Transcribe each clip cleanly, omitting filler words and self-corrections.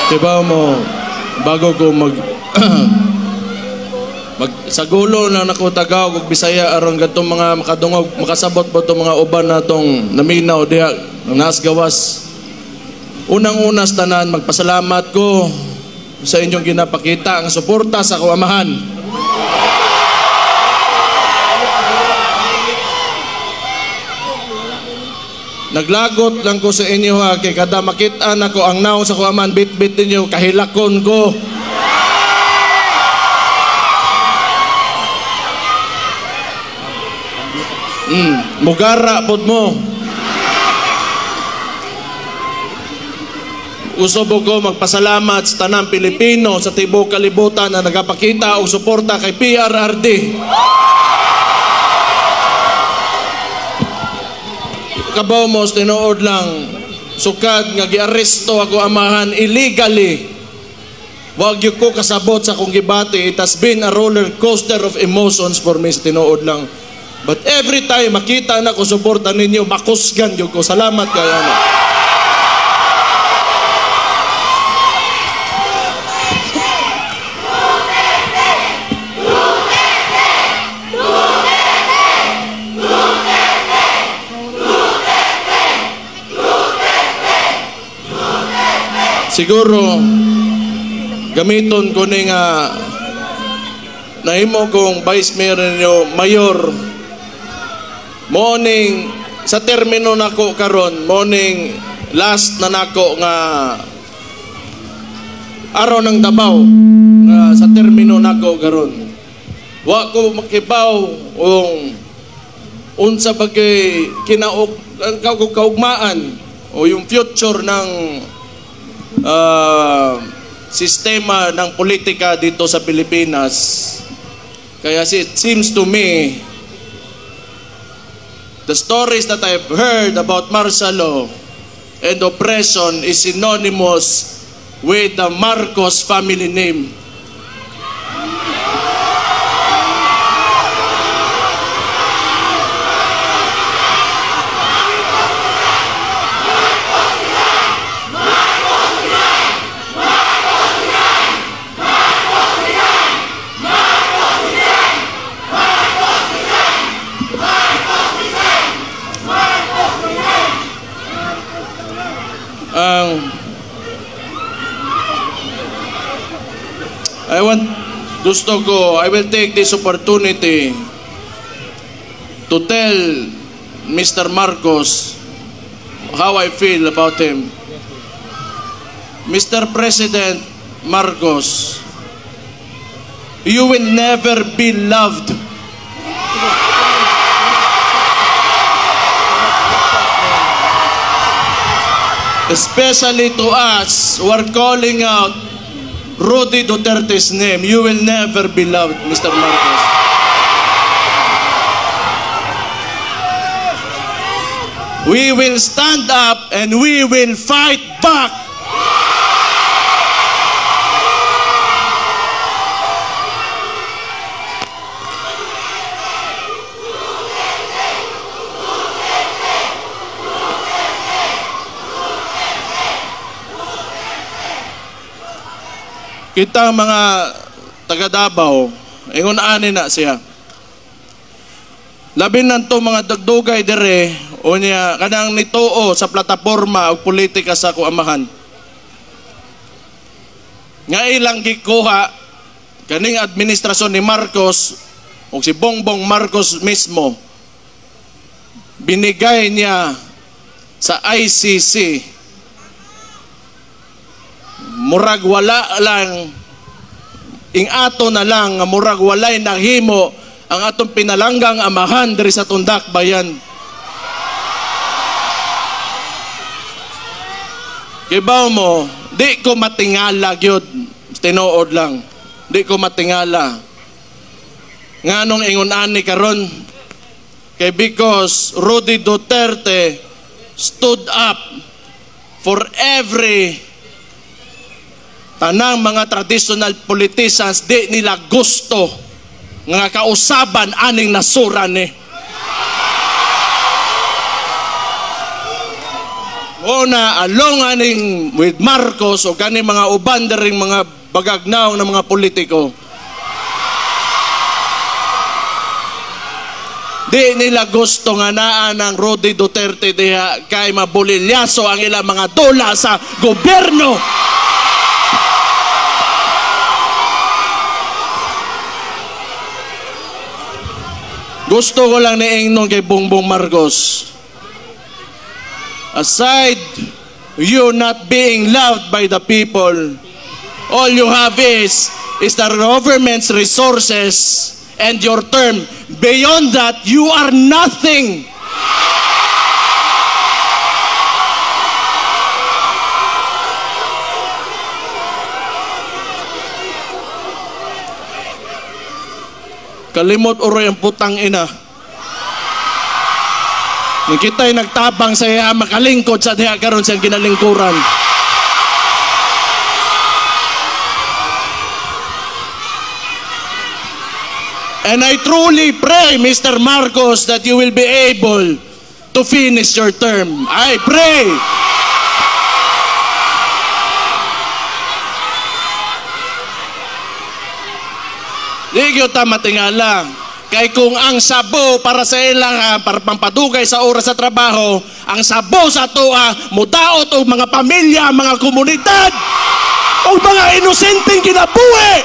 Diba mo, bago ko sagulo na nakutagaw kung Bisaya aron gatong mga makadungog makasabot ba itong mga uban na itong naminaw diha nas gawas. Unang-unas tanan, magpasalamat ko sa inyong ginapakita ang suporta sa kuamahan. Naglagot lang ko sa inyo ha, kay kada makita na ko ang naw sa kuaman, bit-bit ninyo, kahilakon ko. Mugara pod mo. Usob ko magpasalamat sa tanang Pilipino sa tibuok kalibutan na nagapakita og suporta kay PRRD. Kabaw mo, tinuod lang, sukad nga giaresto ako amahan illegally. Wag yung ko kasabot sa kong gibati. It has been a roller coaster of emotions for me, tinuod lang. But every time makita na ko suporta ninyo, makusgan yung ko. Salamat kayo. Siguro gamiton ko ni nga nahimo kong vice mayor ninyo, mayor, morning sa termino nako karon, morning last na nako nga araw ng Davao sa termino nako karon. Wa ko makibaw unsa bagay kaugmaan o yung future ng sistema ng politika dito sa Pilipinas. Kaya it seems to me the stories that I've heard about martial law and oppression is synonymous with the Marcos family name. I will take this opportunity to tell Mr. Marcos how I feel about him. Mr. President Marcos, you will never be loved. Especially to us who are calling out Rudy Duterte's name. You will never be loved, Mr. Marcos. We will stand up and we will fight back. Kita mga taga Davao, ingon ani na siya. Labi nanto mga dagdugay dire o niya kanang nituo sa plataporma o politika sa kuamahan. Nga ilang gikuha kaning administrasyon ni Marcos o si Bongbong Marcos mismo, binigay niya sa ICC. Murag wala lang ato na lang murag walay nahimo ang atong pinalanggang amahan diri sa Tundak Bayan. Kibaw mo, di ko matingala gyud, tinuod lang. Di ko matingala. Nganong ingon ani karon kay because Rudy Duterte stood up for every tanang mga traditional politicians. Di nila gusto nga kausaban aning nasura ni. Una, along aning with Marcos o kani mga uban ring mga bagagnaw ng mga politiko. Di nila gusto nga naa ng Rody Duterte diha kay mabulilyaso ang ilang mga dola sa gobyerno. Gusto ko lang niingnon kay Bongbong Marcos. Aside you not being loved by the people, all you have is the government's resources and your term. Beyond that, you are nothing. Kalimot oroy ang putang ina. Nung kita'y nagtabang sa iya, makalingkod sa diha karon siyang ginalingkuran. And I truly pray, Mr. Marcos, that you will be able to finish your term. I pray. Di kita matingala. Kay kung ang sabo para sa ilang para pampadugay sa oras sa trabaho, ang sabo sa tuwa, mudaot o mga pamilya, mga komunidad, o mga inosenteng kinabuhi.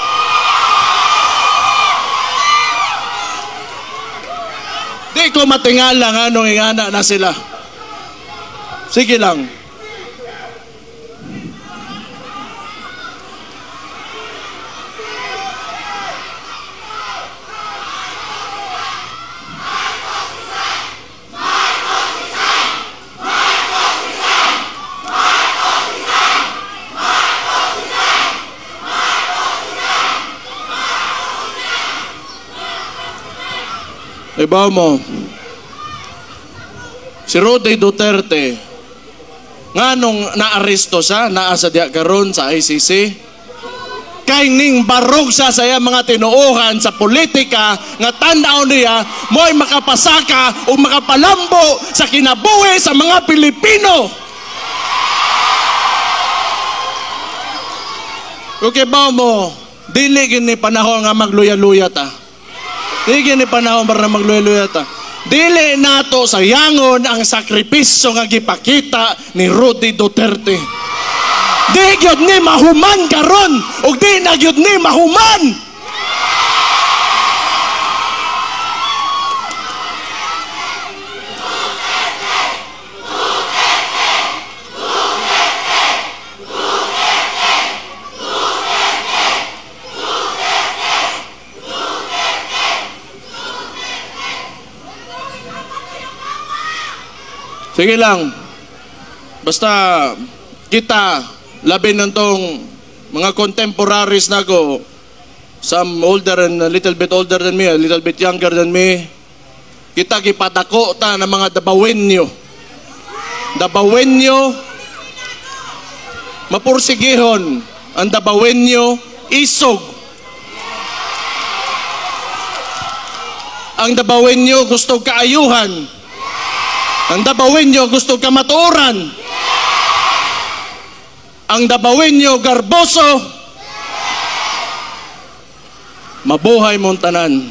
Di ko matingala nga nung ingana na sila. Sige lang. Ibaw mo, si Rody Duterte, nga nung naaresto siya, naasa diya karon sa ICC, kay ning barog siya sa mga tinuuhan sa politika, nga tanaw niya, mo'y makapasaka o makapalambo sa kinabuhi sa mga Pilipino. Okay ba mo, dili gini panahon nga magluya-luya ta. Dili ni panahon para magluya-luya ta. Dili nato sayangon ang sakripisyo nga gipakita ni Rody Duterte. Di gyud ni mahuman karon ug di na gyud ni mahuman. Sige lang, basta kita, labi ng tong mga contemporaries na ko, some older and a little bit older than me, a little bit younger than me, kita kipadako ta ng mga dabawenyo. Dabawenyo, mapursigihon, ang dabawenyo, isog. Ang dabawenyo gusto kaayuhan. Ang dabawenyo gusto ka matuoran. Ang dabawenyo garboso. Mabuhay mong tanan.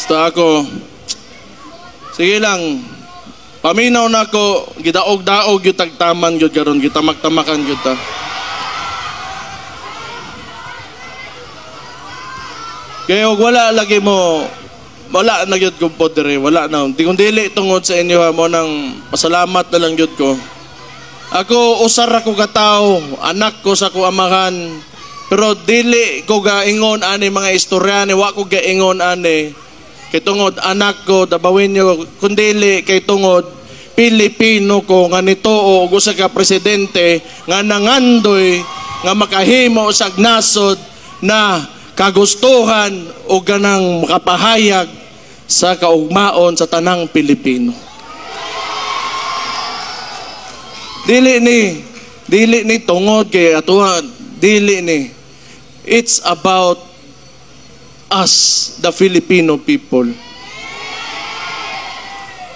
Basta ako, sige lang, paminaw na ko, gidaog-daog yung tagtaman yun karon, gitamak-tamakan yun ta. Kaya wala lagi mo, wala na yun kong podere, wala na. Di kong dili tungod sa inyo mo nang pasalamat na lang yun ko. Ako, usar ako katao, anak ko sa kuamahan, pero dili ko gaingon ani mga istoryane, wa ko gaingon ani. Kay tungod anak ko, dabawin nyo, kundili kay tungod Pilipino ko nga nito o usa ka presidente nga nangandoy nga makahimo sa nasod na kagustuhan o ganang makapahayag sa kaugmaon sa tanang Pilipino. Dili ni tungod kay atuha, dili ni. It's about us, the Filipino people.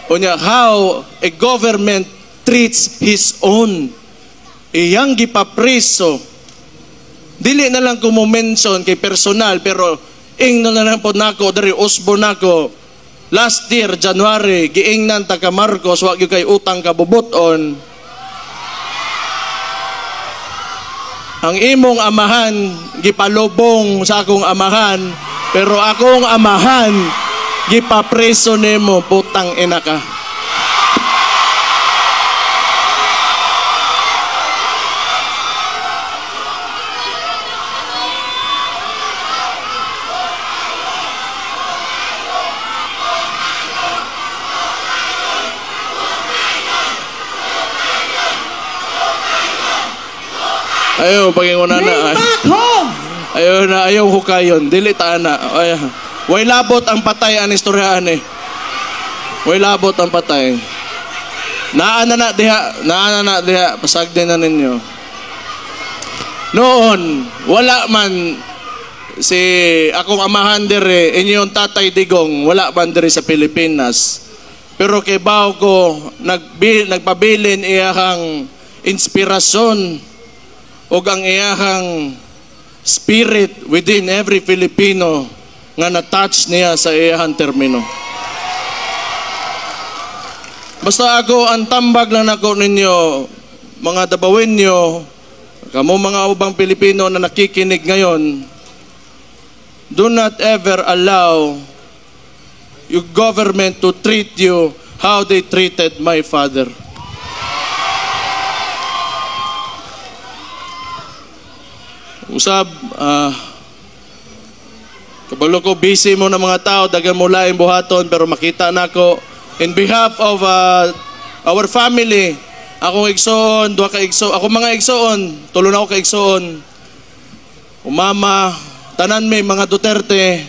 Unya, how a government treats his own. Iyang gipapriso. Dili na lang ko mo-mention kay personal, pero ingnon na lang po nako, dari usbo nako. Last year, January, giingnan taga Marcos, wag yung kay utang kabubuton. Ang imong amahan, gipalubong sa akong amahan, pero akong amahan, gipapreso nimo, putang ina ka. Ayaw, paginguna na. Ayaw hukayon. Dili taan na. Way labot ang patay ang istoryaan eh. Way labot ang patay. Naana na diha. Pasagdi na ninyo. Noon, wala man si akong amahan dire, inyong tatay Digong, wala man dire sa Pilipinas. Pero kay bao ko, nagpabilin iyahang inspirasyon o ang iyahang spirit within every Filipino nga na-touch niya sa iyahang termino. Basta ako, ang tambag lang ako ninyo, mga Dabawenyo, kamo mga ubang Pilipino na nakikinig ngayon, do not ever allow your government to treat you how they treated my father. Usab, kabalo ko, busy mo na mga tao, dagan mo laing buhaton, pero makita na ako, in behalf of our family, akong igsoon, duha ka igsoon, ako mga igsoon, tulo na ako ka igsoon, umama, tanan may mga Duterte,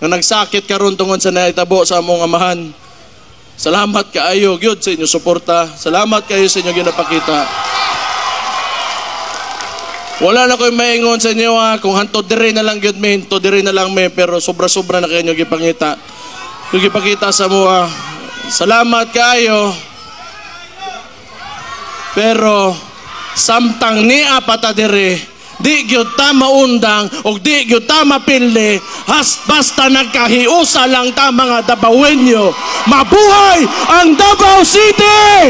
na nagsakit karon tungod sa naitabo sa among amahan. Salamat kaayo, gyud sa inyo suporta, salamat kayo sa inyo ginapakita. Wala na ko'y maingon sa inyo kung hanto dire na lang gyud me, hanto dire na lang me, pero sobra-sobra na kayo gipangita. Yung gipakita sa mua. Salamat kayo. Pero samtang niya pata dire, di gyud ta maundang o di gyud ta mapili, basta nagkahiusa lang ta mga Dabawenyo. Mabuhay ang Davao City!